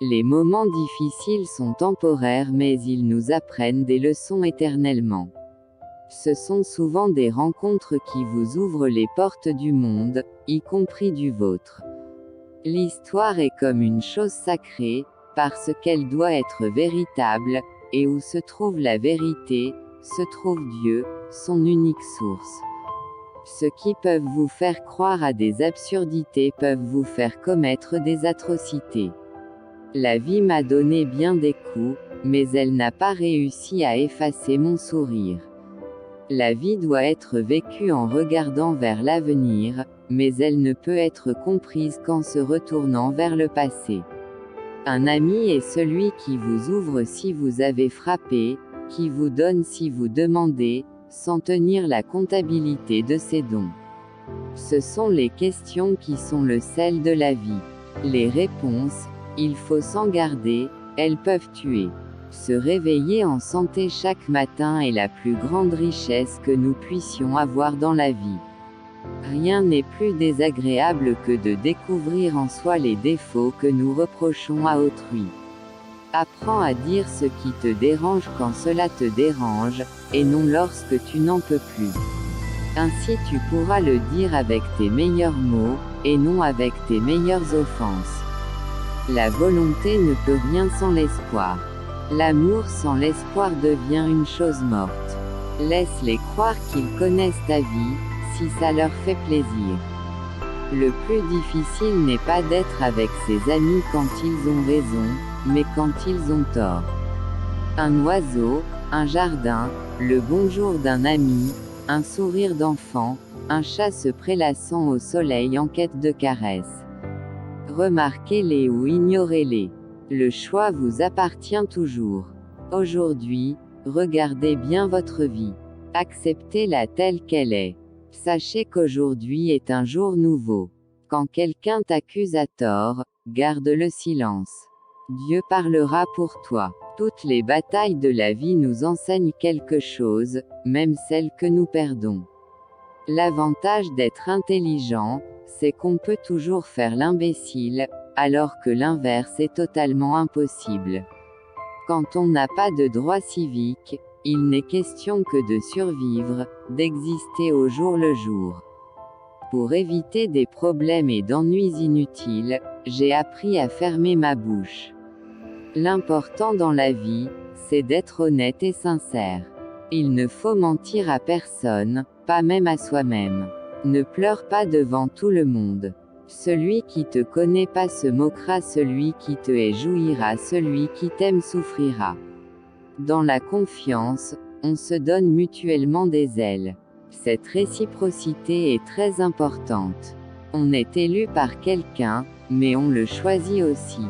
Les moments difficiles sont temporaires mais ils nous apprennent des leçons éternellement. Ce sont souvent des rencontres qui vous ouvrent les portes du monde, y compris du vôtre. L'histoire est comme une chose sacrée, parce qu'elle doit être véritable, et où se trouve la vérité, se trouve Dieu, son unique source. Ceux qui peuvent vous faire croire à des absurdités peuvent vous faire commettre des atrocités. La vie m'a donné bien des coups, mais elle n'a pas réussi à effacer mon sourire. La vie doit être vécue en regardant vers l'avenir, mais elle ne peut être comprise qu'en se retournant vers le passé. Un ami est celui qui vous ouvre si vous avez frappé, qui vous donne si vous demandez, sans tenir la comptabilité de ses dons. Ce sont les questions qui sont le sel de la vie. Les réponses, il faut s'en garder, elles peuvent tuer. Se réveiller en santé chaque matin est la plus grande richesse que nous puissions avoir dans la vie. Rien n'est plus désagréable que de découvrir en soi les défauts que nous reprochons à autrui. Apprends à dire ce qui te dérange quand cela te dérange, et non lorsque tu n'en peux plus. Ainsi tu pourras le dire avec tes meilleurs mots, et non avec tes meilleures offenses. La volonté ne peut rien sans l'espoir. L'amour sans l'espoir devient une chose morte. Laisse-les croire qu'ils connaissent ta vie, si ça leur fait plaisir. Le plus difficile n'est pas d'être avec ses amis quand ils ont raison, mais quand ils ont tort. Un oiseau, un jardin, le bonjour d'un ami, un sourire d'enfant, un chat se prélassant au soleil en quête de caresses. Remarquez-les ou ignorez-les. Le choix vous appartient toujours. Aujourd'hui, regardez bien votre vie. Acceptez-la telle qu'elle est. Sachez qu'aujourd'hui est un jour nouveau. Quand quelqu'un t'accuse à tort, garde le silence. Dieu parlera pour toi. Toutes les batailles de la vie nous enseignent quelque chose, même celles que nous perdons. L'avantage d'être intelligent, c'est qu'on peut toujours faire l'imbécile, alors que l'inverse est totalement impossible. Quand on n'a pas de droit civique, il n'est question que de survivre, d'exister au jour le jour. Pour éviter des problèmes et d'ennuis inutiles, j'ai appris à fermer ma bouche. L'important dans la vie, c'est d'être honnête et sincère. Il ne faut mentir à personne, pas même à soi-même. Ne pleure pas devant tout le monde. Celui qui te connaît pas se moquera, celui qui te hait jouira, celui qui t'aime souffrira. Dans la confiance, on se donne mutuellement des ailes. Cette réciprocité est très importante. On est élu par quelqu'un, mais on le choisit aussi.